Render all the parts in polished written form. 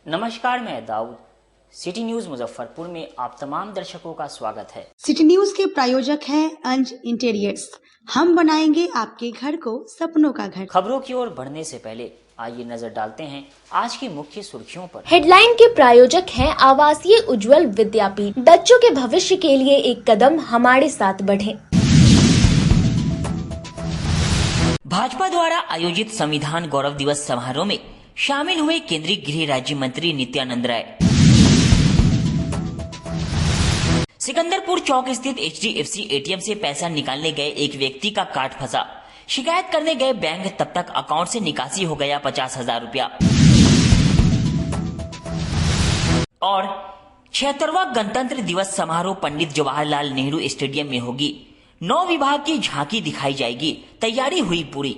नमस्कार, मैं Dawood. City news Muzaffarpur में आप तमाम दर्शकों का स्वागत है। सिटी न्यूज के प्रायोजक हैं अंज इंटीरियर्स। हम बनाएंगे आपके घर को सपनों का घर। खबरों की ओर बढ़ने से पहले आइए नजर डालते हैं आज की मुख्य सुर्खियों पर। हेडलाइन के प्रायोजक हैं आवासीय उज्जवल विद्यापीठ। बच्चों के भविष्य के लिए एक कदम हमारे साथ बढ़ें। भाजपा द्वारा आयोजित संविधान गौरव दिवस समारोह में शामिल हुए केंद्रीय गृह राज्य मंत्री नित्यानंद राय। सिकंदरपुर चौक स्थित HDFC ATM से पैसा निकालने गए एक व्यक्ति का कार्ड फंसा। शिकायत करने गए बैंक तब तक अकाउंट से निकासी हो गया 50,000 रुपया। और 76वां गणतंत्र दिवस समारोह पंडित जवाहरलाल नेहरू स्टेडियम में होगी। 9 विभाग की झांकी दिखाई जाएगी, तैयारी हुई पूरी।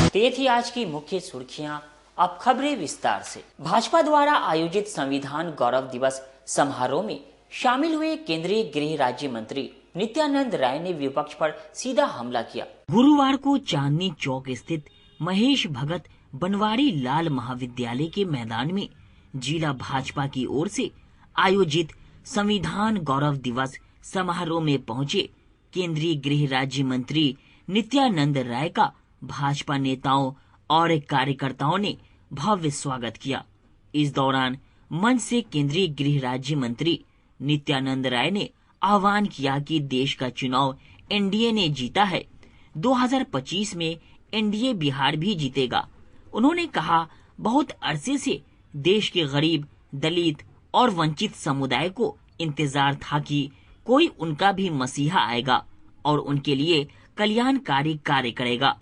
तो ये थी आज की मुख्य सुर्खियां। अब खबरें विस्तार से। भाजपा द्वारा आयोजित संविधान गौरव दिवस समारोह में शामिल हुए केंद्रीय गृह राज्य मंत्री नित्यानंद राय ने विपक्ष पर सीधा हमला किया। गुरुवार को चांदनी चौक स्थित महेश भगत बनवारी लाल महाविद्यालय के मैदान में जिला भाजपा की ओर से आयोजित संविधान गौरव दिवस समारोह में पहुंचे केंद्रीय गृह राज्य मंत्री नित्यानंद राय का भाजपा नेताओं और कार्यकर्ताओं ने भव्य स्वागत किया। इस दौरान मंच से केंद्रीय गृह राज्य मंत्री नित्यानंद राय ने आह्वान किया कि देश का चुनाव एनडीए ने जीता है। 2025 में एनडीए बिहार भी जीतेगा। उन्होंने कहा, बहुत अरसे से देश के गरीब, दलित और वंचित समुदाय को इंतजार था कि कोई उनका भी मसीहा आएगा और उनके लिए कल्याणकारी कार्य करेगा।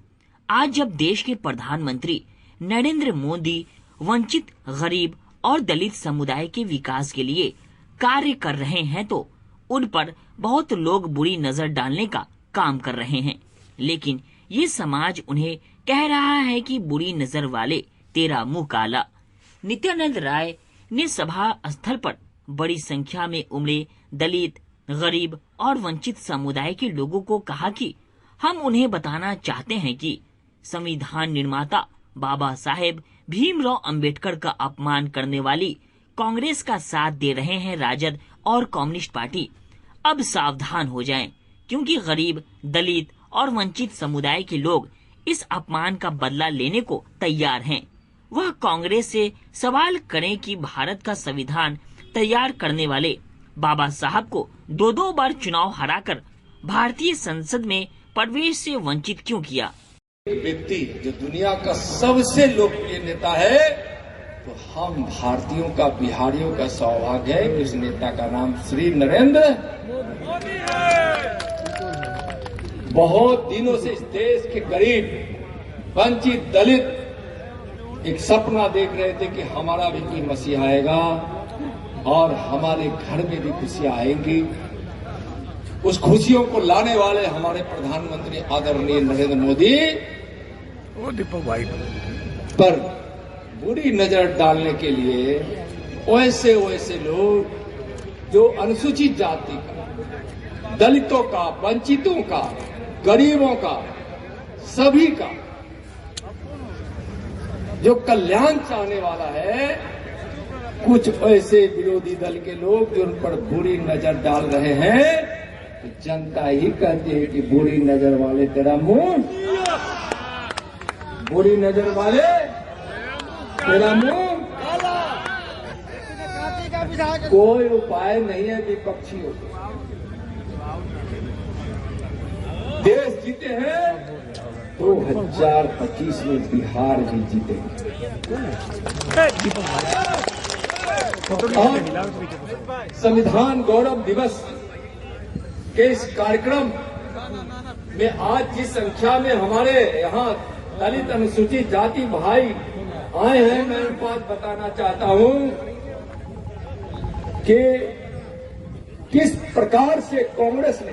आज जब देश के प्रधानमंत्री नरेंद्र मोदी वंचित, गरीब और दलित समुदाय के विकास के लिए कार्य कर रहे हैं तो उन पर बहुत लोग बुरी नजर डालने का काम कर रहे हैं, लेकिन ये समाज उन्हें कह रहा है कि बुरी नजर वाले तेरा मुंह काला। नित्यानंद राय ने सभा स्थल पर बड़ी संख्या में उमड़े दलित, गरीब और वंचित समुदाय के लोगों को कहा कि हम उन्हें बताना चाहते हैं कि संविधान निर्माता बाबा साहेब भीमराव अंबेडकर का अपमान करने वाली कांग्रेस का साथ दे रहे हैं राजद और कम्युनिस्ट पार्टी। अब सावधान हो जाएं, क्योंकि गरीब, दलित और वंचित समुदाय के लोग इस अपमान का बदला लेने को तैयार हैं। वह कांग्रेस से सवाल करें कि भारत का संविधान तैयार करने वाले बाबा साहब को 2 बार चुनाव हराकर भारतीय संसद में प्रवेश से वंचित क्यों किया। व्यक्ति जो दुनिया का सबसे लोकप्रिय नेता है, तो हम भारतीयों का, बिहारियों का सौभाग्य है कि उस नेता का नाम श्री नरेंद्र मोदी है। बहुत दिनों से इस देश के गरीब, वंचित, दलित एक सपना देख रहे थे कि हमारा भी कोई मसीहा आएगा और हमारे घर में भी खुशियां आएंगी। उस खुशियों को लाने वाले हमारे प्रधानमंत्री आदरणीय नरेंद्र मोदी पर बुरी नजर डालने के लिए वैसे लोग जो अनुसूचित जाति का, दलितों का, वंचितों का, गरीबों का, सभी का जो कल्याण चाहने वाला है, कुछ ऐसे विरोधी दल के लोग जो उन पर बुरी नजर डाल रहे हैं, तो जनता ही कहती है कि बुरी नजर वाले तेरा मुंह, बुरी नजर वाले तेरा मुंह। कोई उपाय नहीं है विपक्षियों। देश जीते हैं 2025 में बिहार भी जीतेंगे। और संविधान गौरव दिवस के इस कार्यक्रम में आज जिस संख्या में हमारे यहाँ दलित, अनुसूचित जाति भाई आए हैं, मैं एक बात बताना चाहता हूं कि किस प्रकार से कांग्रेस ने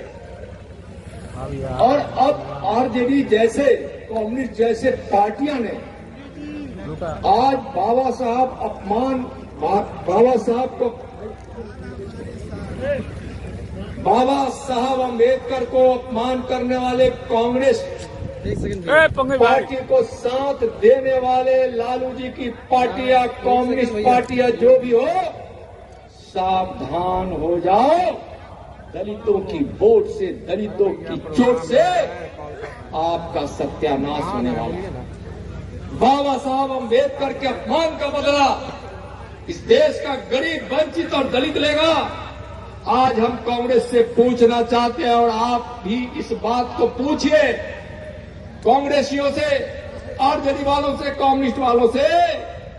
और अब आरजेडी जैसे, कम्युनिस्ट जैसे पार्टियां ने आज बाबा साहब अम्बेडकर को अपमान करने वाले कांग्रेस पार्टी को साथ देने वाले लालू जी की पार्टी या कम्युनिस्ट पार्टी या जो भी हो, सावधान हो जाओ। दलितों की वोट से, दलितों की चोट से आपका सत्यानाश होने वाला है। बाबा साहब अम्बेडकर के अपमान का बदला इस देश का गरीब, वंचित और दलित लेगा। आज हम कांग्रेस से पूछना चाहते हैं, और आप भी इस बात को पूछिए कांग्रेसियों से, आरजेडी वालों से, कम्युनिस्ट वालों से,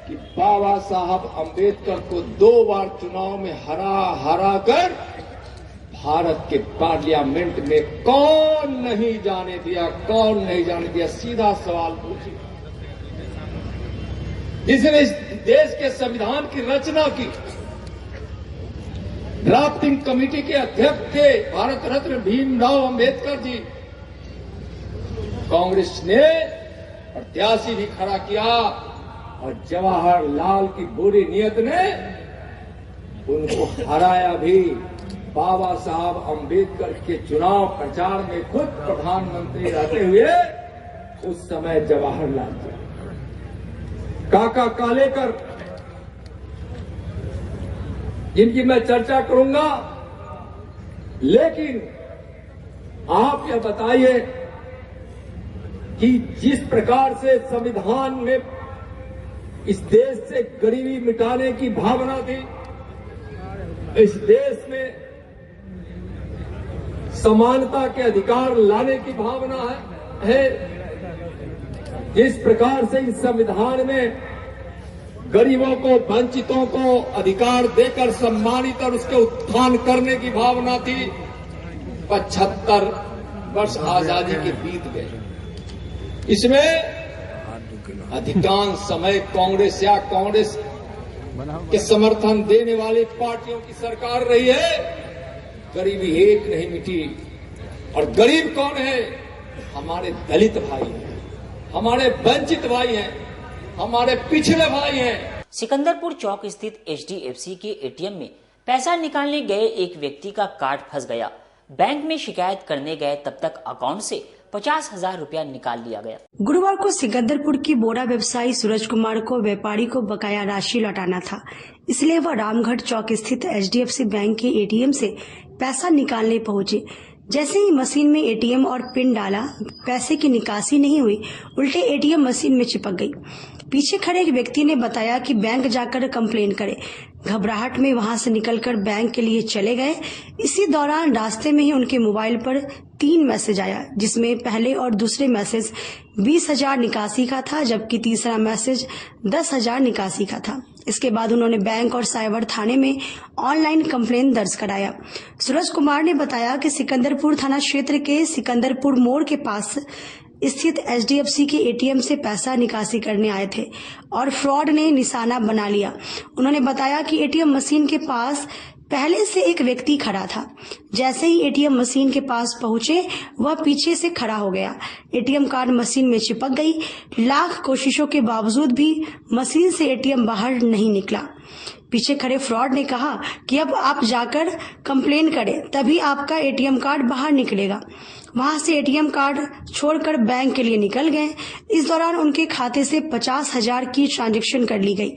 कि बाबा साहब अम्बेडकर को 2 बार चुनाव में हरा कर भारत के पार्लियामेंट में कौन नहीं जाने दिया, कौन नहीं जाने दिया? सीधा सवाल पूछिए। जिसने इस देश के संविधान की रचना की, ड्राफ्टिंग कमेटी के अध्यक्ष थे भारत रत्न भीमराव अंबेडकर जी। कांग्रेस ने प्रत्याशी भी खड़ा किया और जवाहरलाल की बुरी नीयत ने उनको हराया भी। बाबा साहब अंबेडकर के चुनाव प्रचार में खुद प्रधानमंत्री रहते हुए उस समय जवाहरलाल जी, काका कालेकर, जिनकी मैं चर्चा करूंगा, लेकिन आप यह बताइए कि जिस प्रकार से संविधान में इस देश से गरीबी मिटाने की भावना थी, इस देश में समानता के अधिकार लाने की भावना है, जिस प्रकार से इस संविधान में गरीबों को, वंचितों को अधिकार देकर सम्मानित और उसके उत्थान करने की भावना थी, 75 वर्ष आजादी के बीत गए। इसमें अधिकांश समय कांग्रेस या कांग्रेस के समर्थन देने वाली पार्टियों की सरकार रही है। गरीबी एक नहीं मिटी। और गरीब कौन है? हमारे दलित भाई हैं, हमारे वंचित भाई हैं, हमारे पिछड़े भाई हैं। सिकंदरपुर चौक स्थित HDFC के ATM में पैसा निकालने गए एक व्यक्ति का कार्ड फंस गया। बैंक में शिकायत करने गए, तब तक अकाउंट से 50,000 रुपया निकाल लिया गया। गुरुवार को सिकंदरपुर की बोरा व्यवसायी सूरज कुमार को व्यापारी को बकाया राशि लौटाना था, इसलिए वह रामगढ़ चौक स्थित HDFC बैंक के ATM से पैसा निकालने पहुंचे। जैसे ही मशीन में ATM और पिन डाला, पैसे की निकासी नहीं हुई, उल्टे ATM मशीन में चिपक गई। पीछे खड़े एक व्यक्ति ने बताया कि बैंक जाकर कंप्लेन करे। घबराहट में वहां से निकलकर बैंक के लिए चले गए। इसी दौरान रास्ते में ही उनके मोबाइल पर 3 मैसेज आया, जिसमें पहले और दूसरे मैसेज 20,000 निकासी का था, जबकि तीसरा मैसेज 10,000 निकासी का था। इसके बाद उन्होंने बैंक और साइबर थाने में ऑनलाइन कंप्लेन दर्ज कराया। सूरज कुमार ने बताया कि सिकंदरपुर थाना क्षेत्र के सिकंदरपुर मोड़ के पास स्थित HDFC के ATM से पैसा निकासी करने आए थे और फ्रॉड ने निशाना बना लिया। उन्होंने बताया कि ATM मशीन के पास पहले से एक व्यक्ति खड़ा था। जैसे ही ATM मशीन के पास पहुंचे, वह पीछे से खड़ा हो गया। ATM कार्ड मशीन में चिपक गई। लाख कोशिशों के बावजूद भी मशीन से ATM बाहर नहीं निकला। पीछे खड़े फ्रॉड ने कहा कि अब आप जाकर कंप्लेन करें, तभी आपका ATM कार्ड बाहर निकलेगा। वहां से ATM कार्ड छोड़कर बैंक के लिए निकल गए। इस दौरान उनके खाते से 50,000 की ट्रांजैक्शन कर ली गई।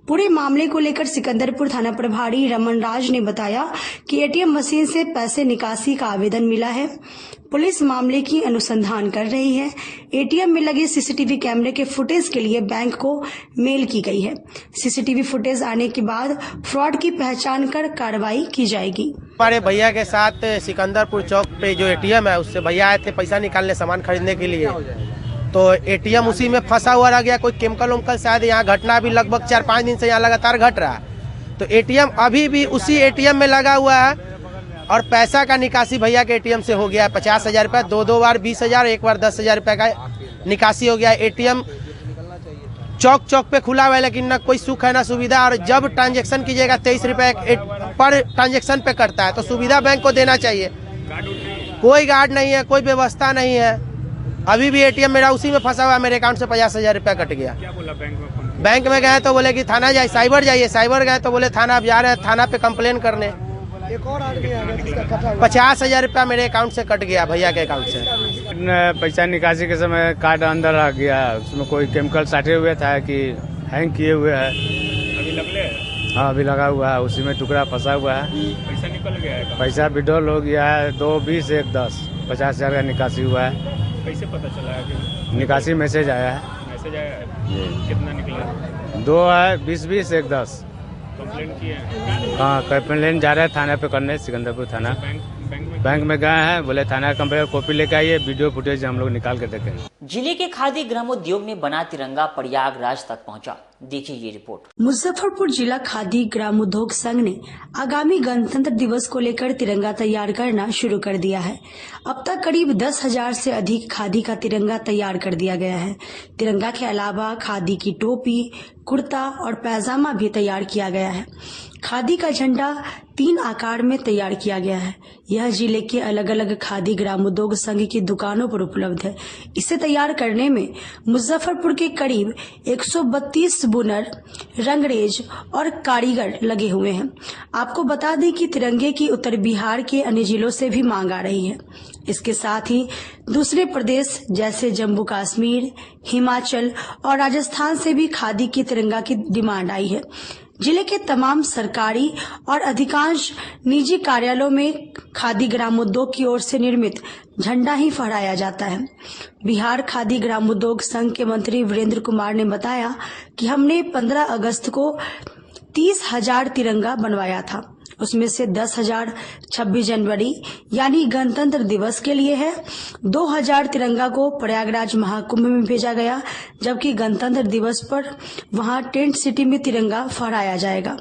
पूरे मामले को लेकर सिकंदरपुर थाना प्रभारी रमन राज ने बताया कि ATM मशीन से पैसे निकासी का आवेदन मिला है। पुलिस मामले की अनुसंधान कर रही है। ATM में लगे CCTV कैमरे के फुटेज के लिए बैंक को मेल की गई है। CCTV फुटेज आने के बाद फ्रॉड की पहचान कर कार्रवाई की जाएगी। हमारे भैया के साथ सिकंदरपुर चौक पे जो ATM है, उससे भैया आए थे पैसा निकालने, सामान खरीदने के लिए। तो ATM उसी में फंसा हुआ रह गया। कोई केमिकल उमकल शायद यहाँ घटना भी लगभग 4-5 दिन से यहाँ लगातार घट रहा है। तो ATM अभी भी उसी ATM में लगा हुआ है और पैसा का निकासी भैया के ATM से हो गया है 50,000 रुपया। 2 बार 20,000, एक बार 10,000 रुपये का निकासी हो गया। ATM चौक पे खुला हुआ है, लेकिन न कोई सुख है ना सुविधा। और जब ट्रांजैक्शन कीजिएगा 23 रुपये पर ट्रांजैक्शन पे करता है, तो सुविधा बैंक को देना चाहिए। कोई गार्ड नहीं है, कोई व्यवस्था नहीं है। अभी भी ATM मेरा उसी में फंसा हुआ है। मेरे अकाउंट से 50,000 रुपया कट गया। क्या बोला बैंक में गए तो बोले कि थाना जाइए, साइबर जाइए। साइबर गए तो बोले थाना अब जा रहे हैं, थाना पे कंप्लेन करने। एक और आदमी आ गया जिसका 50,000 रुपया मेरे अकाउंट से कट गया, भैया के अकाउंट से। पैसा निकासी के समय कार्ड अंदर आ गया, उसमें कोई केमिकल साटे हुए था कि हैंग किए हुए है। अभी लगले है? हाँ, अभी लगा हुआ है, उसी में टुकड़ा फंसा हुआ है। पैसा निकल गया है? पैसा विड्रॉल हो गया है, 2-20 1-10 50,000 का निकासी हुआ है। कैसे पता चला है कि निकासी मैसेज आया है। मैसेज आया है? कितना निकला? 2 है, 20-20 1-10। कंप्लेंट किए हैं? हाँ, कंप्लेन जा रहे हैं थाना पे करने, सिकंदरपुर थाना। बैंक में गए हैं, बोले थाना कंप्लेन कॉपी लेके आइए, वीडियो फुटेज हम लोग निकाल के देखेंगे। जिले के खादी ग्रामोद्योग में बना तिरंगा प्रयागराज तक पहुंचा। देखिए ये रिपोर्ट। मुजफ्फरपुर जिला खादी ग्रामोद्योग संघ ने आगामी गणतंत्र दिवस को लेकर तिरंगा तैयार करना शुरू कर दिया है। अब तक करीब 10,000 से अधिक खादी का तिरंगा तैयार कर दिया गया है। तिरंगा के अलावा खादी की टोपी, कुर्ता और पैजामा भी तैयार किया गया है। खादी का झंडा 3 आकार में तैयार किया गया है। यह जिले के अलग अलग खादी ग्रामोद्योग संघ की दुकानों पर उपलब्ध है। इसे तैयार करने में मुजफ्फरपुर के करीब 132 बुनर, रंगरेज और कारीगर लगे हुए हैं। आपको बता दें कि तिरंगे की उत्तर बिहार के अन्य जिलों से भी मांग आ रही है। इसके साथ ही दूसरे प्रदेश जैसे जम्मू कश्मीर, हिमाचल और राजस्थान से भी खादी की तिरंगा की डिमांड आई है। जिले के तमाम सरकारी और अधिकांश निजी कार्यालयों में खादी ग्रामोद्योग की ओर से निर्मित झंडा ही फहराया जाता है। बिहार खादी ग्रामोद्योग संघ के मंत्री वीरेंद्र कुमार ने बताया कि हमने 15 अगस्त को 30,000 तिरंगा बनवाया था। उसमें से 10,000 26 जनवरी यानी गणतंत्र दिवस के लिए है। 2,000 तिरंगा को प्रयागराज महाकुंभ में भेजा गया, जबकि गणतंत्र दिवस पर वहां टेंट सिटी में तिरंगा फहराया जाएगा।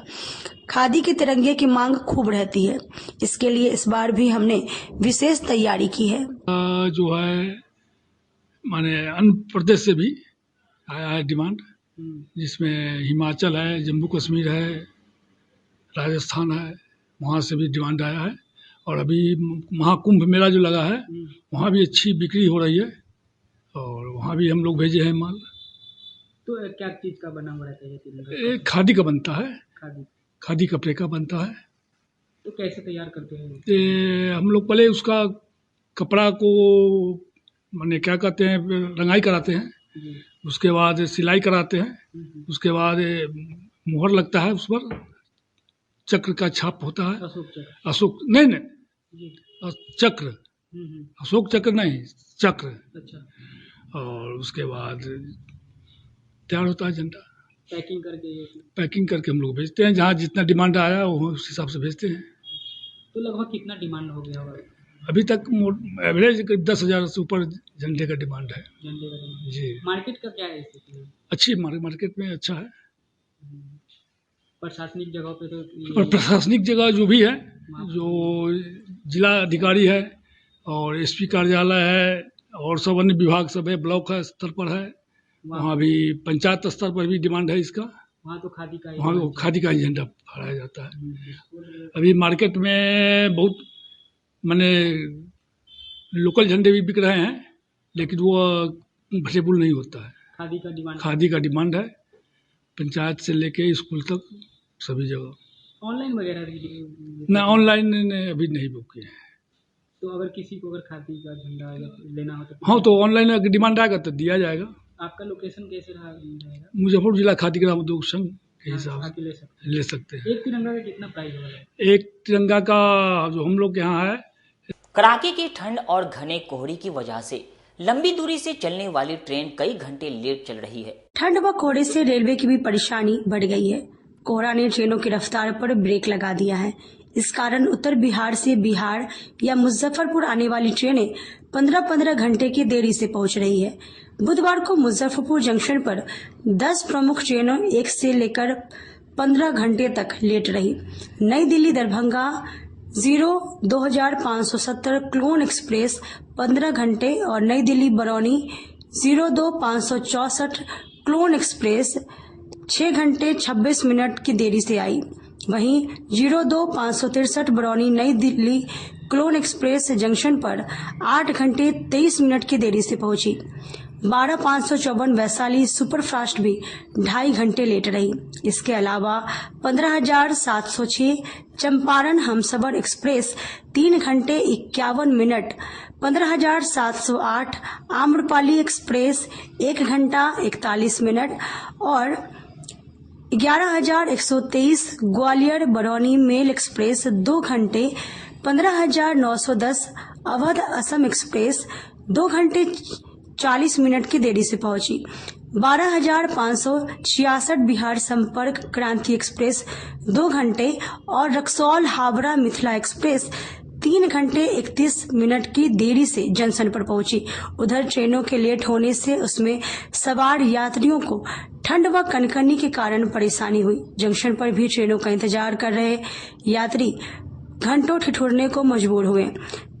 खादी के तिरंगे की मांग खूब रहती है, इसके लिए इस बार भी हमने विशेष तैयारी की है। जो है माने अन्य प्रदेश से भी आया है डिमांड, जिसमें हिमाचल है, जम्मू कश्मीर है, राजस्थान है, वहाँ से भी डिमांड आया है। और अभी महाकुंभ मेला जो लगा है वहाँ भी अच्छी बिक्री हो रही है और वहाँ भी हम लोग भेजे हैं माल। तो क्या चीज़ का बना हुआ रहता है तिरंगा? एक खादी का बनता है, खादी कपड़े का बनता है। तो कैसे तैयार करते हैं? हम लोग पहले उसका कपड़ा को माने क्या कहते हैं, रंगाई कराते हैं, उसके बाद सिलाई कराते हैं, उसके बाद मुहर लगता है, उस पर चक्र का छाप होता है। अशोक नहीं चक्र, अशोक चक्र नहीं, चक्र। अच्छा। और उसके बाद तैयार होता है झंडा। पैकिंग करके हम लोग भेजते हैं, जहाँ जितना डिमांड आया वो उस हिसाब से भेजते हैं। तो लगभग कितना डिमांड हो गया होगा? अभी तक एवरेज 10,000 से ऊपर झंडे का डिमांड है। जी। मार्केट का क्या है स्थिति? अच्छी मार्केट में अच्छा है। प्रशासनिक जगह पे तो और प्रशासनिक जगह जो भी है, जो जिला अधिकारी है और एसपी कार्यालय है और सब अन्य विभाग सब है, ब्लॉक है स्तर पर है, वहाँ भी पंचायत स्तर पर भी डिमांड है इसका। वहाँ तो खादी का ही झंडा फहराया जाता है। अभी मार्केट में बहुत माने लोकल झंडे भी बिक रहे हैं, लेकिन वो कंफर्टेबल नहीं होता है। खादी का डिमांड है, पंचायत से लेके स्कूल तक सभी जगह। ऑनलाइन वगैरह ना, ऑनलाइन अभी नहीं बुक किए। तो अगर किसी को अगर खादी का झंडा लेना हो तो? हाँ, तो ऑनलाइन अगर डिमांड आएगा तो दिया जाएगा। आपका लोकेशन कैसे रहेगा? मुजफ्फरपुर जिला खादी ग्रामोद्योग संघ के हिसाब से ले सकते हैं। एक तिरंगा का कितना प्राइस होगा? एक तिरंगा का जो हम लोग के यहाँ है। कड़ाके की ठंड और घने कोहरे की वजह से लंबी दूरी से चलने वाली ट्रेन कई घंटे लेट चल रही है। ठंड व कोहरे से रेलवे की भी परेशानी बढ़ गई है। कोहरा ने ट्रेनों की रफ्तार पर ब्रेक लगा दिया है। इस कारण उत्तर बिहार से बिहार या मुजफ्फरपुर आने वाली ट्रेनें 15-15 घंटे की देरी से पहुंच रही है। बुधवार को मुजफ्फरपुर जंक्शन पर 10 प्रमुख ट्रेनों 1 से लेकर 15 घंटे तक लेट रही। नई दिल्ली दरभंगा 02570 क्लोन एक्सप्रेस 15 घंटे और नई दिल्ली बरौनी 02564 क्लोन एक्सप्रेस 6 घंटे 26 मिनट की देरी से आई। वहीं 02563 बरौनी नई दिल्ली क्लोन एक्सप्रेस जंक्शन पर 8 घंटे 23 मिनट की देरी से पहुंची। 12554 वैशाली सुपरफास्ट भी 2.5 घंटे लेट रही। इसके अलावा 15706 चंपारण हमसफर एक्सप्रेस 3 घंटे 51 मिनट, 15708 आम्रपाली एक्सप्रेस 1 घंटा 41 मिनट और 11123 ग्वालियर बरौनी मेल एक्सप्रेस 2 घंटे 15910 अवध असम एक्सप्रेस 2 घंटे 40 मिनट की देरी से पहुंची। 12566 बिहार संपर्क क्रांति एक्सप्रेस 2 घंटे और रक्सौल हावड़ा मिथिला एक्सप्रेस 3 घंटे 31 मिनट की देरी से जंक्शन पर पहुंची। उधर ट्रेनों के लेट होने से उसमें सवार यात्रियों को ठंड व कनकनी के कारण परेशानी हुई। जंक्शन पर भी ट्रेनों का इंतजार कर रहे यात्री घंटों ठिठुरने को मजबूर हुए।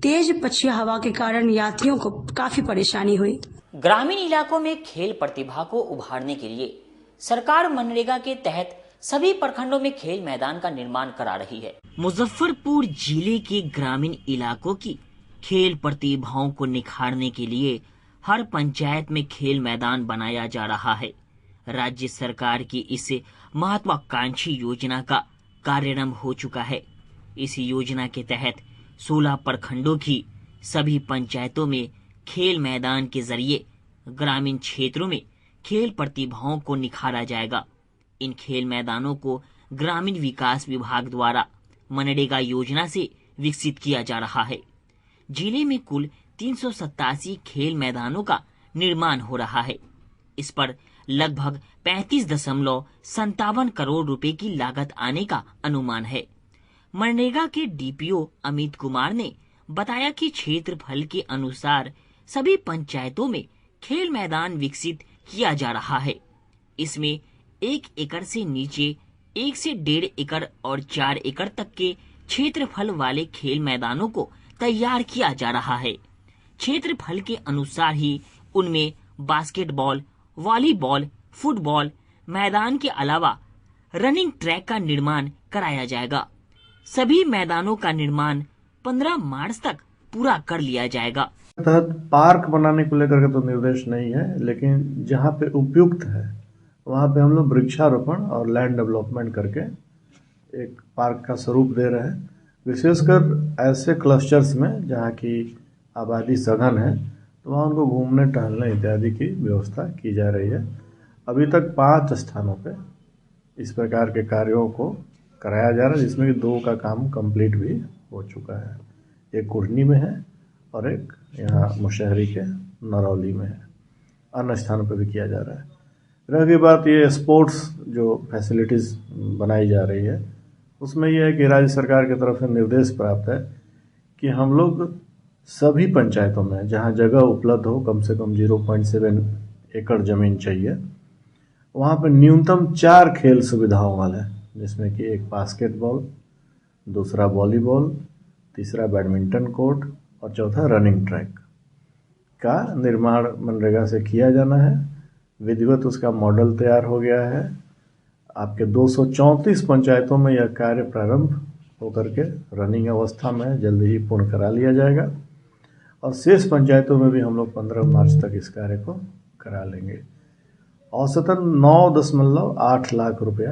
तेज पछुआ हवा के कारण यात्रियों को काफी परेशानी हुई। ग्रामीण इलाकों में खेल प्रतिभा को उभारने के लिए सरकार मनरेगा के तहत सभी प्रखंडों में खेल मैदान का निर्माण करा रही है। मुजफ्फरपुर जिले के ग्रामीण इलाकों की खेल प्रतिभाओं को निखारने के लिए हर पंचायत में खेल मैदान बनाया जा रहा है। राज्य सरकार की इस महत्वाकांक्षी योजना का कार्यारंभ हो चुका है। इस योजना के तहत 16 प्रखंडों की सभी पंचायतों में खेल मैदान के जरिए ग्रामीण क्षेत्रों में खेल प्रतिभाओं को निखारा जाएगा। इन खेल मैदानों को ग्रामीण विकास विभाग द्वारा मनरेगा योजना से विकसित किया जा रहा है। जिले में कुल 387 खेल मैदानों का निर्माण हो रहा है। इस पर लगभग 35.57 करोड़ रुपए की लागत आने का अनुमान है। मनरेगा के डीपीओ अमित कुमार ने बताया कि क्षेत्रफल के अनुसार सभी पंचायतों में खेल मैदान विकसित किया जा रहा है। इसमें 1 एकड़ से नीचे 1 से 1.5 एकड़ और 4 एकड़ तक के क्षेत्रफल वाले खेल मैदानों को तैयार किया जा रहा है। क्षेत्रफल के अनुसार ही उनमें बास्केटबॉल, वॉलीबॉल, फुटबॉल मैदान के अलावा रनिंग ट्रैक का निर्माण कराया जाएगा। सभी मैदानों का निर्माण 15 मार्च तक पूरा कर लिया जाएगा। तहत पार्क बनाने को लेकर के तो निर्देश नहीं है, लेकिन जहाँ पे उपयुक्त है वहाँ पे हम लोग वृक्षारोपण और लैंड डेवलपमेंट करके एक पार्क का स्वरूप दे रहे हैं। विशेषकर ऐसे क्लस्टर्स में जहाँ की आबादी सघन है तो वहाँ उनको घूमने टहलने इत्यादि की व्यवस्था की जा रही है। अभी तक 5 स्थानों पे इस प्रकार के कार्यों को कराया जा रहा है, जिसमें कि 2 का काम कंप्लीट भी हो चुका है। एक कुर्नी में है और एक यहाँ मुशहरी के नरौली में है। अन्य स्थानों पर भी किया जा रहा है। रही बात ये स्पोर्ट्स जो फैसिलिटीज़ बनाई जा रही है, उसमें यह है कि राज्य सरकार की तरफ से निर्देश प्राप्त है कि हम लोग सभी पंचायतों में जहाँ जगह उपलब्ध हो, कम से कम 0.7 एकड़ ज़मीन चाहिए, वहाँ पर न्यूनतम 4 खेल सुविधाओं वाले, जिसमें कि एक बास्केटबॉल, दूसरा वॉलीबॉल, तीसरा बैडमिंटन कोर्ट और चौथा रनिंग ट्रैक का निर्माण मनरेगा से किया जाना है। विधिवत उसका मॉडल तैयार हो गया है। आपके 234 पंचायतों में यह कार्य प्रारंभ होकर के रनिंग अवस्था में जल्द ही पूर्ण करा लिया जाएगा और शेष पंचायतों में भी हम लोग 15 मार्च तक इस कार्य को करा लेंगे। औसतन 9.8 लाख रुपया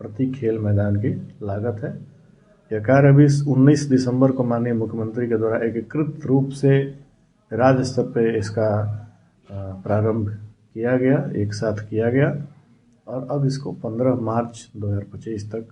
प्रति खेल मैदान की लागत है। यह कार्य अभी 19 दिसंबर को माननीय मुख्यमंत्री के द्वारा एकीकृत रूप से राज्य स्तर पे इसका प्रारंभ किया गया, एक साथ किया गया और अब इसको 15 मार्च 2025 तक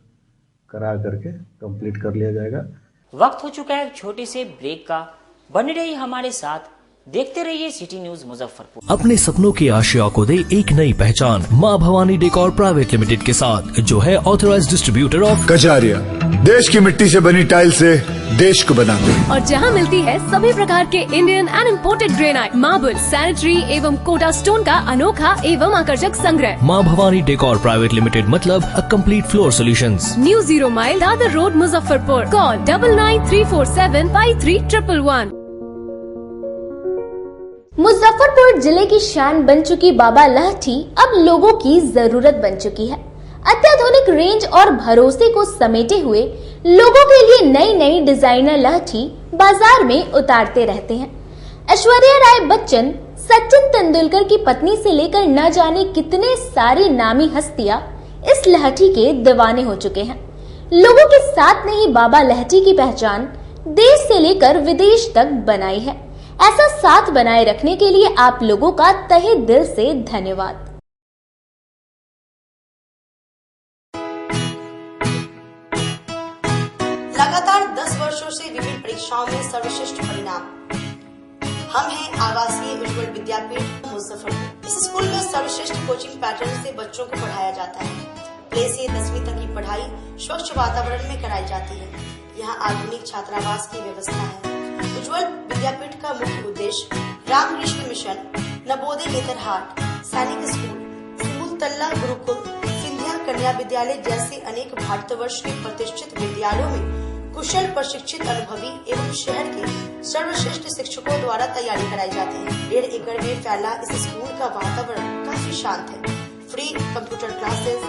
करा करके कंप्लीट कर लिया जाएगा। वक्त हो चुका है एक छोटे से ब्रेक का। बने रहिए हमारे साथ, देखते रहिए सिटी न्यूज मुजफ्फरपुर। अपने सपनों की आशिया को दे एक नई पहचान माँ भवानी डेकोर प्राइवेट लिमिटेड के साथ, जो है ऑथराइज्ड डिस्ट्रीब्यूटर ऑफ कजारिया। देश की मिट्टी से बनी टाइल से देश को बनाते हैं और जहाँ मिलती है सभी प्रकार के Indian and imported granite, marble, sanitary एवं कोटा स्टोन का अनोखा एवं आकर्षक संग्रह। माँ भवानी डेकोर प्राइवेट लिमिटेड मतलब a complete floor solutions. New 0 mile Dadar road Muzaffarpur. Call 9934753111। Muzaffarpur जिले की शान बन चुकी बाबा लाठी अब लोगों की जरूरत बन चुकी है। अत्याधुनिक रेंज और भरोसे को समेटे हुए लोगों के लिए नई नई डिजाइनर लाठी बाजार में उतारते रहते हैं। ऐश्वर्या राय बच्चन सचिन तेंदुलकर की पत्नी से लेकर न जाने कितने सारी नामी हस्तियां इस लहठी के दीवाने हो चुके हैं। लोगों के साथ ने ही बाबा लहठी की पहचान देश से लेकर विदेश तक बनाई है। ऐसा साथ बनाए रखने के लिए आप लोगों का तहे दिल से धन्यवाद। लगातार 10 वर्षों से विभिन्न परीक्षाओं में सर्वश्रेष्ठ परिणाम। हम हैं आवासीय उज्ज्वल विद्यापीठ मुजफ्फरपुर। इस स्कूल में सर्वश्रेष्ठ कोचिंग पैटर्न से बच्चों को पढ़ाया जाता है। प्ले से 10वीं तक की पढ़ाई स्वच्छ वातावरण में कराई जाती है। यहाँ आधुनिक छात्रावास की व्यवस्था है। उज्ज्वल विद्यापीठ का मुख्य उद्देश्य रामकृष्ण मिशन, नवोदय नेतरहाट, सैनिक स्कूल, सिमुलतला गुरुकुल, सिंधिया कन्या विद्यालय जैसे अनेक भारतवर्ष के प्रतिष्ठित विद्यालयों में कुशल प्रशिक्षित अनुभवी एवं शहर के सर्वश्रेष्ठ शिक्षकों द्वारा तैयारी कराई जाती है। 1.5 एकड़ में फैला इस स्कूल का वातावरण काफी शांत है। Free computer classes,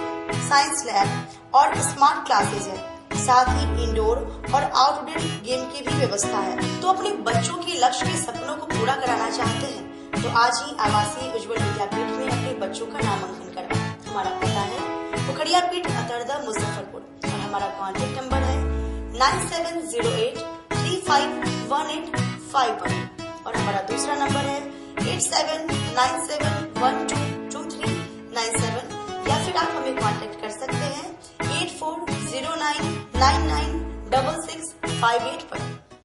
science lab और स्मार्ट क्लासेस है। साथ ही इंडोर और आउटडोर गेम की भी व्यवस्था है। तो अपने बच्चों के लक्ष्य के सपनों को पूरा कराना चाहते हैं तो आज ही आवासीय उज्ज्वल विद्यापीठ में अपने बच्चों का नामांकन करवाएं। हमारा पता है पोखरिया पीठ अतरदा मुजफ्फरपुर और हमारा कॉन्टेक्ट नंबर है 9708 351851 और हमारा दूसरा नंबर है 8797122397 या फिर आप हमें कांटेक्ट कर सकते हैं 8409996658 पर।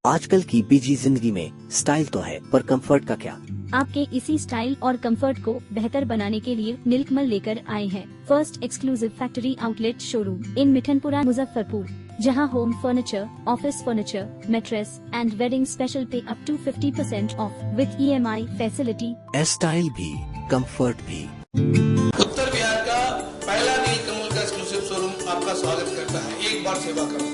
आजकल की बिजी जिंदगी में स्टाइल तो है पर कंफर्ट का क्या? आपके इसी स्टाइल और कंफर्ट को बेहतर बनाने के लिए नीलकमल लेकर आए हैं first exclusive factory outlet showroom in Mithanpura Muzaffarpur, जहां home furniture, office furniture, mattress and wedding special पे up to 50% off with EMI facility. Style भी कंफर्ट भी। उत्तर बिहार का पहला नीलकमल का एक्सक्लूसिव शोरूम आपका स्वागत करता है। एक बार सेवा करो।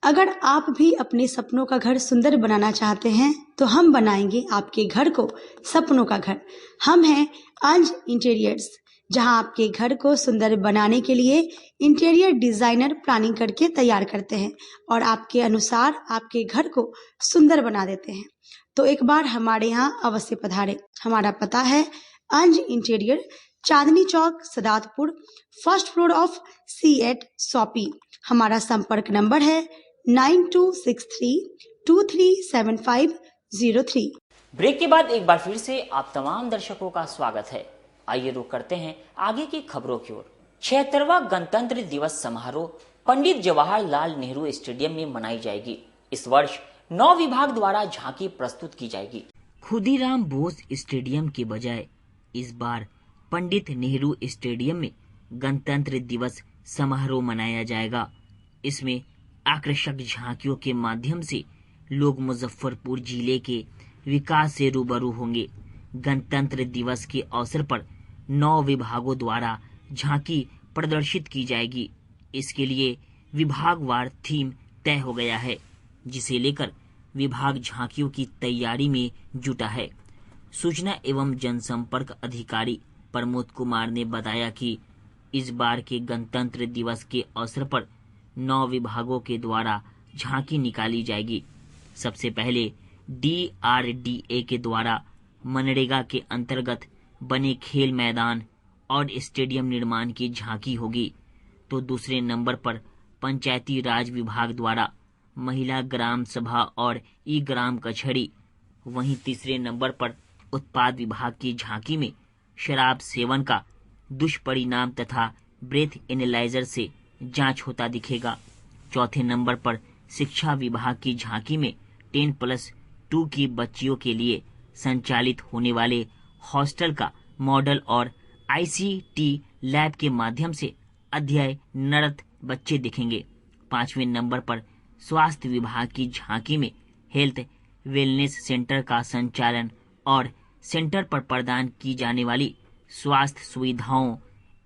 अगर आप भी अपने सपनों का घर सुंदर बनाना चाहते हैं तो हम बनाएंगे आपके घर को सपनों का घर। हम हैं अंज इंटीरियर्स, जहां आपके घर को सुंदर बनाने के लिए इंटीरियर डिजाइनर प्लानिंग करके तैयार करते हैं और आपके अनुसार आपके घर को सुंदर बना देते हैं। तो एक बार हमारे यहाँ अवश्य पधारें। हमारा पता है Anj interior, Chandni Chowk, Sadatpur, first floor of C8 shoppy. हमारा संपर्क नंबर है 9263237503। ब्रेक के बाद एक बार फिर से आप तमाम दर्शकों का स्वागत है। आइए रुक करते हैं आगे की खबरों की ओर। 76वां गणतंत्र दिवस समारोह पंडित जवाहरलाल नेहरू स्टेडियम में मनाई जाएगी। इस वर्ष 9 विभाग द्वारा झांकी प्रस्तुत की जाएगी। खुदीराम बोस स्टेडियम के बजाय इस बार पंडित नेहरू स्टेडियम में गणतंत्र दिवस समारोह मनाया जाएगा। इसमें आकर्षक झांकियों के माध्यम से लोग मुजफ्फरपुर जिले के विकास से रूबरू होंगे। गणतंत्र दिवस के अवसर पर 9 विभागों द्वारा झांकी प्रदर्शित की जाएगी। इसके लिए विभागवार थीम तय हो गया है, जिसे लेकर विभाग झांकियों की तैयारी में जुटा है। सूचना एवं जनसंपर्क अधिकारी प्रमोद कुमार ने बताया कि इस बार के गणतंत्र दिवस के अवसर पर 9 विभागों के द्वारा झांकी निकाली जाएगी। सबसे पहले DRDA के द्वारा मनरेगा के अंतर्गत बने खेल मैदान और स्टेडियम निर्माण की झांकी होगी, तो दूसरे नंबर पर पंचायती राज विभाग द्वारा महिला ग्राम सभा और ग्राम कचहरी, वहीं तीसरे नंबर पर उत्पाद विभाग की झांकी में शराब सेवन का दुष्परिणाम तथा ब्रेथ एनालाइजर से जांच होता दिखेगा। चौथे नंबर पर शिक्षा विभाग की झांकी में 10+2 की बच्चियों के लिए संचालित होने वाले हॉस्टल का मॉडल और ICT लैब के माध्यम से अध्ययनरत बच्चे दिखेंगे। 5वें नंबर पर स्वास्थ्य विभाग की झांकी में हेल्थ वेलनेस सेंटर का संचालन और सेंटर पर प्रदान की जाने वाली स्वास्थ्य सुविधाओं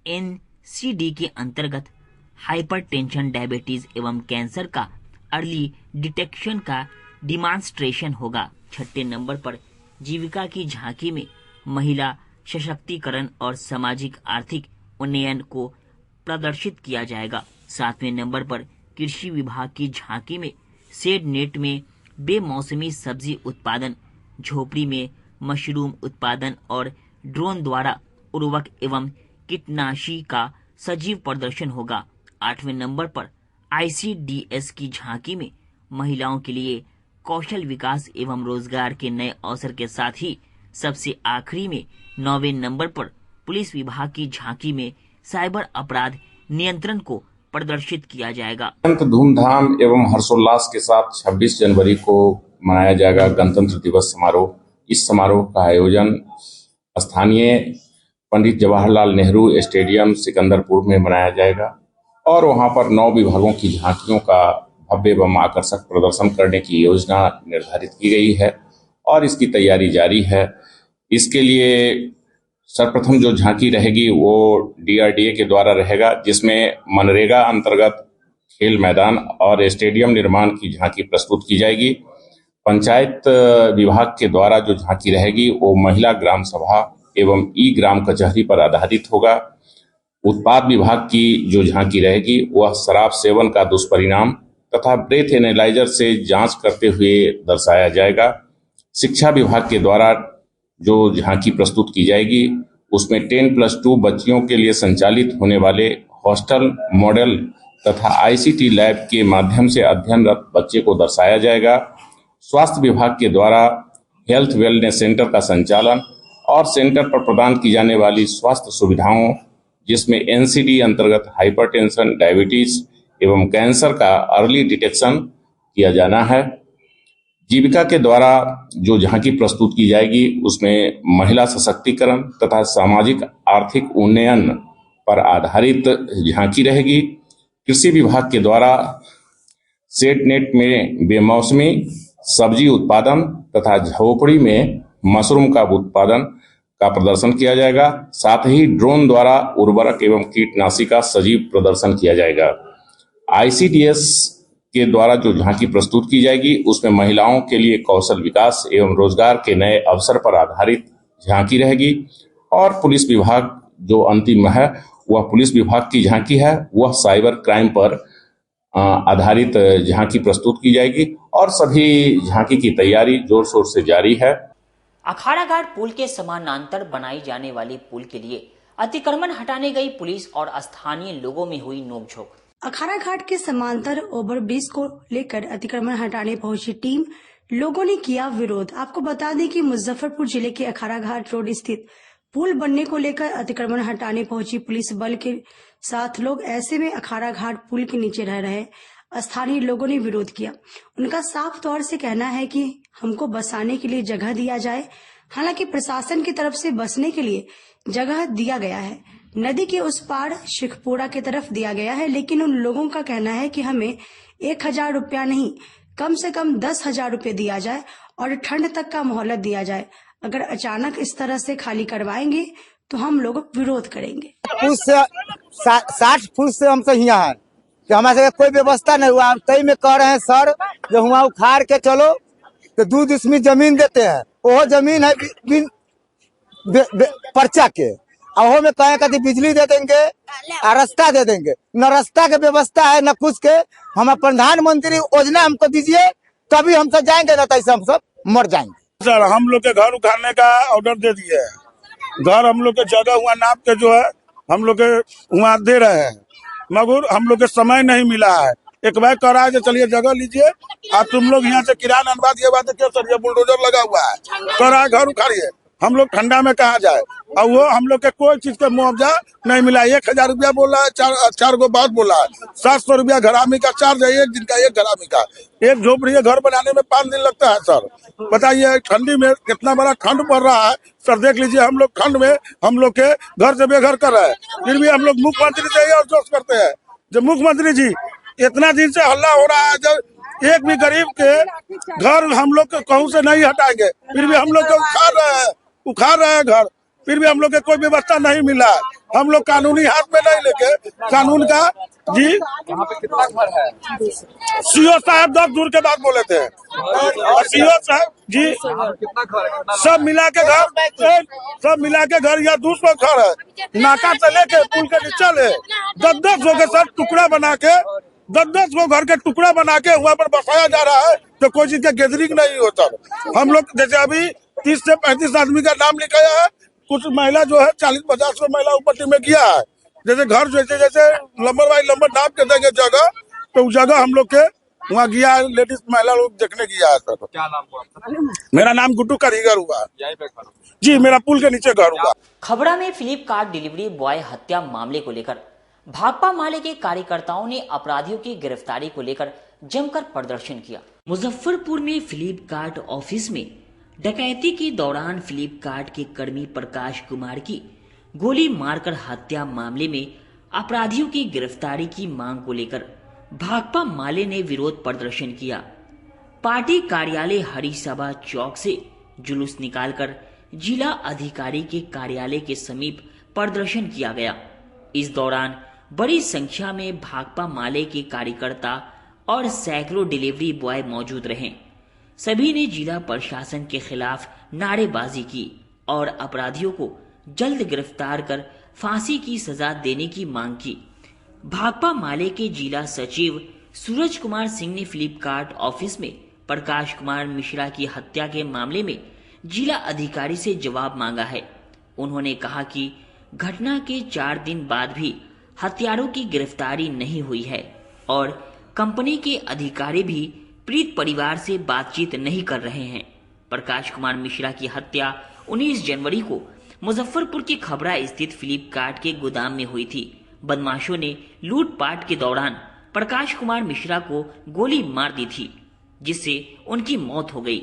NCD के अंतर्गत हाइपरटेंशन, डायबिटीज एवं कैंसर का अर्ली डिटेक्शन का डिमॉन्स्ट्रेशन होगा। 6ठे नंबर पर जीविका की झांकी में महिला सशक्तिकरण और सामाजिक आर्थिक उन्नयन को प्रदर्शित किया जाएगा। 7वें नंबर पर कृषि विभाग की झांकी में शेड नेट में बेमौसमी सब्जी उत्पादन, झोपड़ी में मशरूम उत्पादन और ड्रोन द्वारा उर्वरक एवं कीटनाशी का सजीव प्रदर्शन होगा। 8वें नंबर पर ICDS की झांकी में महिलाओं के लिए कौशल विकास एवं रोजगार के नए अवसर के साथ ही सबसे आखिरी में 9वें नंबर पर पुलिस विभाग की झांकी में साइबर अपराध नियंत्रण को प्रदर्शित किया जाएगा। अत्यंत धूमधाम एवं हर्षोल्लास के साथ 26 जनवरी को मनाया जाएगा गणतंत्र दिवस समारोह। इस समारोह का आयोजन स्थानीय पंडित जवाहरलाल नेहरू स्टेडियम सिकंदरपुर में मनाया जाएगा और वहां पर 9 विभागों की झांकियों का भव्य एवं आकर्षक प्रदर्शन करने की योजना निर्धारित की गई है और इसकी तैयारी जारी है। इसके लिए सर्वप्रथम जो झांकी रहेगी वो DRDA के द्वारा रहेगा, जिसमें मनरेगा अंतर्गत खेल मैदान और स्टेडियम निर्माण की झांकी प्रस्तुत की जाएगी। पंचायत विभाग के द्वारा जो झांकी रहेगी वो महिला ग्राम सभा एवं ग्राम कचहरी पर आधारित होगा। उत्पाद विभाग की जो झांकी रहेगी वह शराब सेवन का दुष्परिणाम तथा ब्रेथ एनालाइजर से जांच करते हुए दर्शाया जाएगा। शिक्षा विभाग के द्वारा जो झांकी प्रस्तुत की जाएगी उसमें 10+2 बच्चियों के लिए संचालित होने वाले हॉस्टल मॉडल तथा ICT लैब के माध्यम से अध्ययनरत बच्चे को दर्शाया जाएगा। स्वास्थ्य विभाग के द्वारा हेल्थ वेलनेस सेंटर का संचालन और सेंटर पर प्रदान की जाने वाली स्वास्थ्य सुविधाओं, जिसमें NCD अंतर्गत हाइपरटेंशन, डायबिटीज एवं कैंसर का अर्ली डिटेक्शन किया जाना है। जीविका के द्वारा जो झांकी प्रस्तुत की जाएगी उसमें महिला सशक्तिकरण तथा सामाजिक आर्थिक उन्नयन पर आधारित झांकी रहेगी। कृषि विभाग के द्वारा सेट नेट में बेमौसमी सब्जी उत्पादन तथा झोपड़ी में मशरूम का उत्पादन का प्रदर्शन किया जाएगा। साथ ही ड्रोन द्वारा उर्वरक एवं कीटनाशी का सजीव प्रदर्शन किया जाएगा। ICDS के द्वारा जो झांकी प्रस्तुत की जाएगी उसमें महिलाओं के लिए कौशल विकास एवं रोजगार के नए अवसर पर आधारित झांकी रहेगी। और पुलिस विभाग जो अंतिम है वह पुलिस विभाग की झांकी है, वह साइबर क्राइम पर आधारित झांकी प्रस्तुत की जाएगी और सभी झांकी की तैयारी जोर शोर से जारी है। अखाड़ा घाट पुल के समानांतर बनाई जाने वाली पुल के लिए अतिक्रमण हटाने गई पुलिस और स्थानीय लोगों में हुई नोकझोंक। अखाड़ा घाट के समांतर ओवरब्रिज को लेकर अतिक्रमण हटाने पहुंची टीम, लोगों ने किया विरोध। आपको बता दें कि मुजफ्फरपुर जिले के अखाड़ा घाट रोड स्थित पुल बनने को लेकर अतिक्रमण हटाने पहुंची पुलिस बल के साथ लोग ऐसे में अखाड़ा घाट पुल के नीचे रह रहे स्थानीय लोगों ने विरोध किया। उनका साफ तौर से कहना है कि हमको बसाने के लिए जगह दिया जाए। हालांकि प्रशासन की तरफ से बसने के लिए जगह दिया गया है, नदी के उस पार शेखपुरा की तरफ दिया गया है, लेकिन उन लोगों का कहना है कि हमें 1000 रुपया नहीं, कम से कम 10,000 रुपये दिया जाए और ठंड तक का मोहलत दिया जाए। अगर अचानक इस तरह से खाली करवाएंगे तो हम लोग विरोध करेंगे। 60 फुट से हम तो यहाँ है कि हमारे कोई व्यवस्था नहीं हुआ। तई में कह रहे हैं सर जो वहाँ उखाड़ के चलो तो 2 डिसमिल जमीन देते हैं, वो जमीन है पर्चा के, और में कहे कहते बिजली दे देंगे और रास्ता दे देंगे। न रास्ता के व्यवस्था है न कुछ के। हम प्रधानमंत्री योजना हमको दीजिए तभी हम सब जाएंगे, न तो ऐसे हम सब मर जाएंगे। सर हम लोग के घर उखाड़ने का ऑर्डर दे दिए है। घर हम लोग के जगह हुआ नाप के जो है हम लोग के वहाँ दे रहे हैं, मगर हम लोग के समय नहीं मिला है। एक बार कह रहा है चलिए जगह लीजिए और तुम लोग यहाँ से किराया अनवा दिए बात है, क्या सर ये बुलडोजर लगा हुआ है, कह रहा है घर उखाड़िए। हम लोग ठंडा में कहा जाए और वो हम लोग के कोई चीज का मुआवजा नहीं मिला। 1000 रुपया बोला है, चार गो बात बोला है। 700 रुपया घरामी का चार्ज है, एक दिन का, एक घरामी का। एक झोपड़ी घर बनाने में 5 दिन लगता है सर। बताइए ठंडी में कितना बड़ा ठंड पड़ रहा है सर। देख लीजिए हम लोग ठंड में हम लोग के घर से बेघर कर रहे हैं, फिर भी हम लोग मुख्यमंत्री से और जोश करते हैं। जब मुख्यमंत्री जी इतना दिन से हल्ला हो रहा है, जब एक भी गरीब के घर हम लोग कहूँ से नहीं हटाएंगे, फिर भी हम लोग उखाड़ रहे हैं घर, फिर भी हम लोग के कोई व्यवस्था नहीं मिला। हम लोग कानूनी हाथ में नहीं लेके कानून का जी कितना घर है सीओ साहब 10 दूर के बाद बोले थे। सीओ साहब जी सब मिला के घर या 200 घर है, नाका से लेके पुल के नीचे ले 10-10 गो के सब टुकड़ा बना के 10-10 गो घर के टुकड़ा बना के वहाँ पर बसाया जा रहा है। तो कोई चीज का गैदरिंग नहीं होता। हम लोग जैसे अभी 30 से 35 आदमी का नाम लिखाया है। कुछ महिला जो है 40-50 को महिला ऊपर टीम में किया है। जैसे घर जैसे नंबर वाइज नंबर नाप के देंगे जगह, तो उस जगह हम लोग के वहाँ गया है, लेडीज महिला लोग देखने गया है सर। क्या नाम हुआ? मेरा नाम गुड्डू कारीगर हुआ जी, मेरा पुल के नीचे घर हुआ। खबरा में फ्लिपकार्ट डिलीवरी बॉय हत्या मामले को लेकर भाकपा माले के कार्यकर्ताओं ने अपराधियों की गिरफ्तारी को लेकर जमकर प्रदर्शन किया। मुजफ्फरपुर में फ्लिपकार्ट ऑफिस में डकैती के दौरान फ्लिपकार्ट के कर्मी प्रकाश कुमार की गोली मारकर हत्या मामले में अपराधियों की गिरफ्तारी की मांग को लेकर भाकपा माले ने विरोध प्रदर्शन किया। पार्टी कार्यालय हरिसभा चौक से जुलूस निकालकर जिला अधिकारी के कार्यालय के समीप प्रदर्शन किया गया। इस दौरान बड़ी संख्या में भाकपा माले के कार्यकर्ता और सैकड़ों डिलीवरी बॉय मौजूद रहे। सभी ने जिला प्रशासन के खिलाफ नारेबाजी की और अपराधियों को जल्द गिरफ्तार कर फांसी की सजा देने की मांग की। भाकपा माले के जिला सचिव सूरज कुमार सिंह ने फ्लिपकार्ट ऑफिस में प्रकाश कुमार मिश्रा की हत्या के मामले में जिला अधिकारी से जवाब मांगा है। उन्होंने कहा कि घटना के 4 दिन बाद भी हत्यारों की गिरफ्तारी नहीं हुई है और कंपनी के अधिकारी भी पीड़ित परिवार से बातचीत नहीं कर रहे हैं। प्रकाश कुमार मिश्रा की हत्या 19 जनवरी को मुजफ्फरपुर के खबरा स्थित फ्लिपकार्ट के गोदाम में हुई थी। बदमाशों ने लूटपाट के दौरान प्रकाश कुमार मिश्रा को गोली मार दी थी, जिससे उनकी मौत हो गई।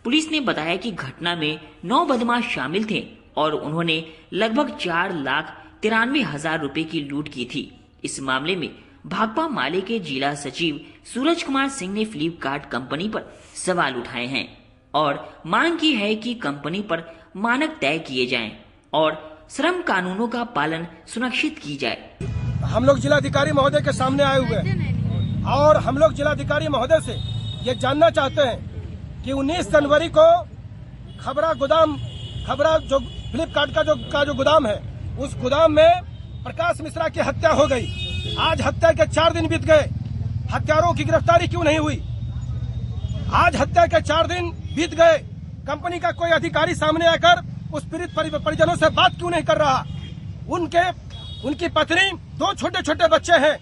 पुलिस ने बताया कि घटना में 9 बदमाश शामिल थे और उन्होंने लगभग 4,93,000 रुपए की लूट की थी। इस मामले में भाकपा माले के जिला सचिव सूरज कुमार सिंह ने फ्लिपकार्ट कंपनी पर सवाल उठाए हैं और मांग की है कि कंपनी पर मानक तय किए जाएं और श्रम कानूनों का पालन सुनिश्चित की जाए। हम लोग जिलाधिकारी महोदय के सामने आए हुए हैं और हम लोग जिलाधिकारी महोदय से ये जानना चाहते हैं कि 19 जनवरी को खबरा जो फ्लिपकार्ट का जो गोदाम है, उस गोदाम में प्रकाश मिश्रा की हत्या हो गई। आज हत्या के 4 दिन बीत गए, हत्यारों की गिरफ्तारी क्यों नहीं हुई? आज हत्या के 4 दिन बीत गए, कंपनी का कोई अधिकारी सामने आकर उस पीड़ित परिजनों से बात क्यों नहीं कर रहा? उनकी पत्नी, 2 छोटे छोटे बच्चे हैं।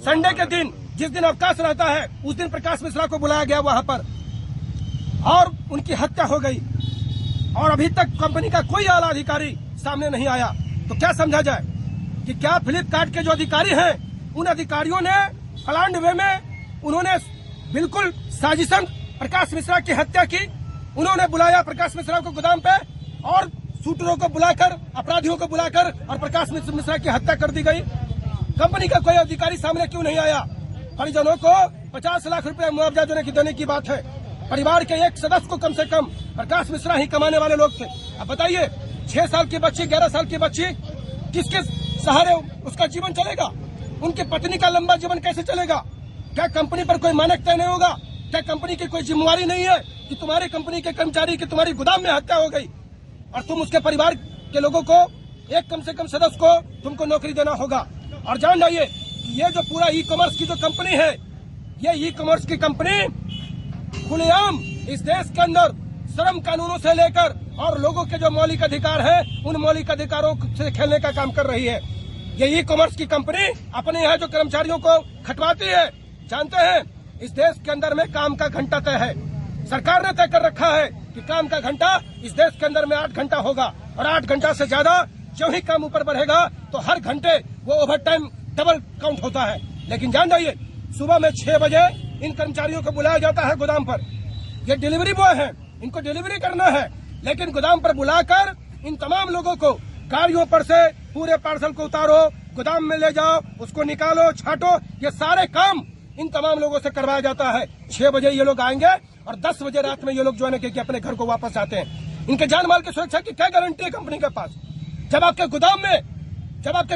संडे के दिन, जिस दिन अवकाश रहता है, उस दिन प्रकाश मिश्रा को बुलाया गया वहां पर और उनकी हत्या हो गई और अभी तक कंपनी का कोई आला अधिकारी सामने नहीं आया। तो क्या समझा जाए कि क्या फ्लिपकार्ट के जो अधिकारी हैं, उन अधिकारियों ने प्लान्ड वे में उन्होंने बिल्कुल साजिशन प्रकाश मिश्रा की हत्या की? उन्होंने बुलाया प्रकाश मिश्रा को गोदाम पे और शूटरों को बुलाकर, अपराधियों को बुलाकर और प्रकाश मिश्रा की हत्या कर दी गई। कंपनी का कोई अधिकारी सामने क्यों नहीं आया? परिजनों को 50 लाख रुपए मुआवजा देने की बात है। परिवार के एक सदस्य को कम से कम प्रकाश मिश्रा ही कमाने वाले लोग थे। अब बताइए, 6 साल की बच्ची, 11 साल की बच्ची, किसके सहारे उसका जीवन चलेगा? उनकी पत्नी का लंबा जीवन कैसे चलेगा? क्या कंपनी पर कोई मानक तय नहीं होगा? क्या कंपनी की कोई जिम्मेवारी नहीं है कि तुम्हारी कंपनी के कर्मचारी की तुम्हारी गोदाम में हत्या हो गई और तुम उसके परिवार के लोगों को, एक कम से कम सदस्य को तुमको नौकरी देना होगा? और जान जाइए, ये जो पूरा ई कॉमर्स की जो कंपनी है, ये ई कॉमर्स की कंपनी खुलेआम इस देश के अंदर श्रम कानूनों से लेकर और लोगों के जो मौलिक अधिकार है, उन मौलिक अधिकारों से खेलने का काम कर रही है। ये ई कॉमर्स की कंपनी अपने यहाँ जो कर्मचारियों को खटवाती है, जानते हैं, इस देश के अंदर में काम का घंटा तय है। सरकार ने तय कर रखा है कि काम का घंटा इस देश के अंदर में 8 घंटा होगा और 8 घंटा से ज्यादा जो ही काम ऊपर बढ़ेगा तो हर घंटे वो ओवर टाइम डबल काउंट होता है। लेकिन जान जाइए, सुबह में 6 बजे इन कर्मचारियों को बुलाया जाता है गोदाम पर। ये डिलीवरी बॉय हैं, इनको डिलीवरी करना है, लेकिन गोदाम पर बुलाकर इन तमाम लोगों को गाड़ियों पर से पूरे पार्सल को उतारो, गोदाम में ले जाओ, उसको निकालो, छाटो, ये सारे काम इन तमाम लोगों से करवाया जाता है। 6 बजे ये लोग आएंगे और 10 बजे रात में ये लोग जो है कि अपने घर को वापस आते हैं। इनके जान माल की सुरक्षा की क्या गारंटी है कंपनी के पास? जब आपके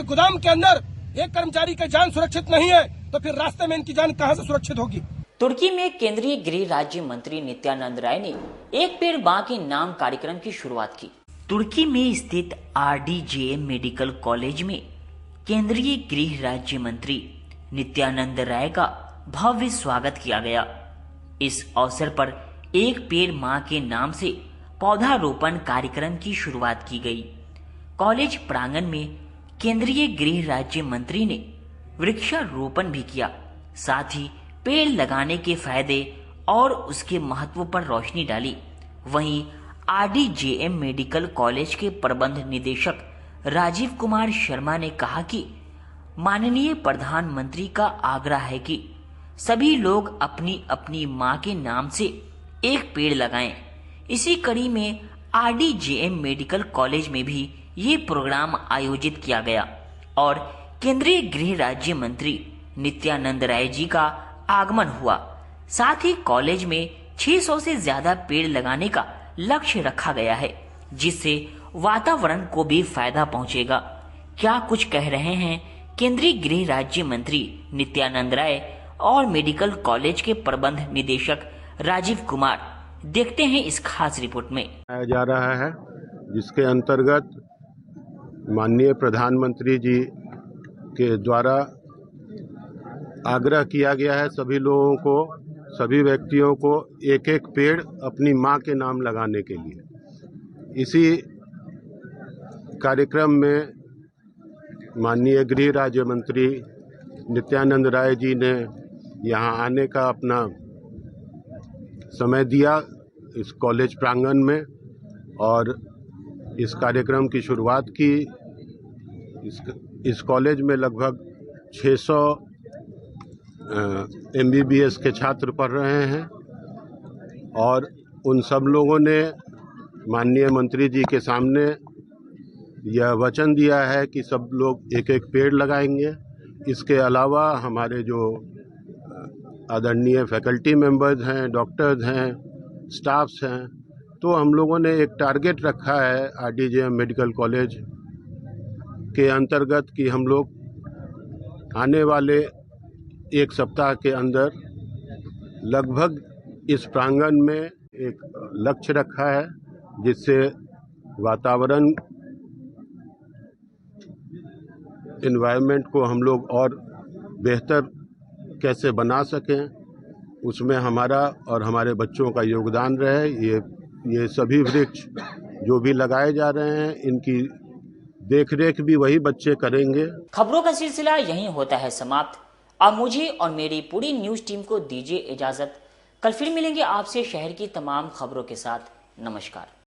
गोदाम के अंदर एक कर्मचारी की जान सुरक्षित नहीं है, तो फिर रास्ते में इनकी जान कहां से सुरक्षित होगी? तुर्की में केंद्रीय गृह राज्य मंत्री नित्यानंद राय ने एक पेड़ मां के नाम कार्यक्रम की शुरुआत की। तुर्की में स्थित RDJM मेडिकल कॉलेज में केंद्रीय गृह राज्य मंत्री नित्यानंद राय का भव्य स्वागत किया गया। इस अवसर पर एक पेड़ मां के नाम से पौधारोपण कार्यक्रम की शुरुआत की गई। कॉलेज प्रांगण में केंद्रीय गृह राज्य मंत्री ने वृक्षारोपण भी किया। साथ ही पेड़ लगाने के फायदे और उसके महत्व पर रोशनी डाली। वहीं RDJM मेडिकल कॉलेज के प्रबंध निदेशक राजीव कुमार शर्मा ने कहा कि माननीय प्रधानमंत्री का आग्रह है कि सभी लोग अपनी अपनी मां के नाम से एक पेड़ लगाएं। इसी कड़ी में RDJM मेडिकल कॉलेज में भी ये प्रोग्राम आयोजित किया गया और केंद्रीय गृह राज्य मंत्री नित्यानंद राय जी का आगमन हुआ। साथ ही कॉलेज में 600 से ज्यादा पेड़ लगाने का लक्ष्य रखा गया है, जिससे वातावरण को भी फायदा पहुंचेगा। क्या कुछ कह रहे हैं केंद्रीय गृह राज्य मंत्री नित्यानंद राय और मेडिकल कॉलेज के प्रबंध निदेशक राजीव कुमार, देखते हैं इस खास रिपोर्ट में। जा रहा है जिसके अंतर्गत माननीय प्रधानमंत्री जी के द्वारा आग्रह किया गया है सभी लोगों को, सभी व्यक्तियों को एक एक पेड़ अपनी मां के नाम लगाने के लिए। इसी कार्यक्रम में माननीय गृह राज्य मंत्री नित्यानंद राय जी ने यहां आने का अपना समय दिया इस कॉलेज प्रांगण में और इस कार्यक्रम की शुरुआत की। इस कॉलेज में लगभग 600 MBBS के छात्र पढ़ रहे हैं और उन सब लोगों ने माननीय मंत्री जी के सामने यह वचन दिया है कि सब लोग एक एक पेड़ लगाएंगे। इसके अलावा हमारे जो आदरणीय फैकल्टी मेंबर्स हैं, डॉक्टर्स हैं, स्टाफ्स हैं, तो हम लोगों ने एक टारगेट रखा है RDJM मेडिकल कॉलेज के अंतर्गत कि हम लोग आने वाले एक सप्ताह के अंदर लगभग इस प्रांगण में एक लक्ष्य रखा है जिससे वातावरण एनवायरनमेंट को हम लोग और बेहतर कैसे बना सकें, उसमें हमारा और हमारे बच्चों का योगदान रहे। ये सभी वृक्ष जो भी लगाए जा रहे हैं इनकी देखरेख भी वही बच्चे करेंगे। खबरों का सिलसिला यहीं होता है समाप्त। अब मुझे और मेरी पूरी न्यूज टीम को दीजिए इजाजत। कल फिर मिलेंगे आपसे शहर की तमाम खबरों के साथ। नमस्कार।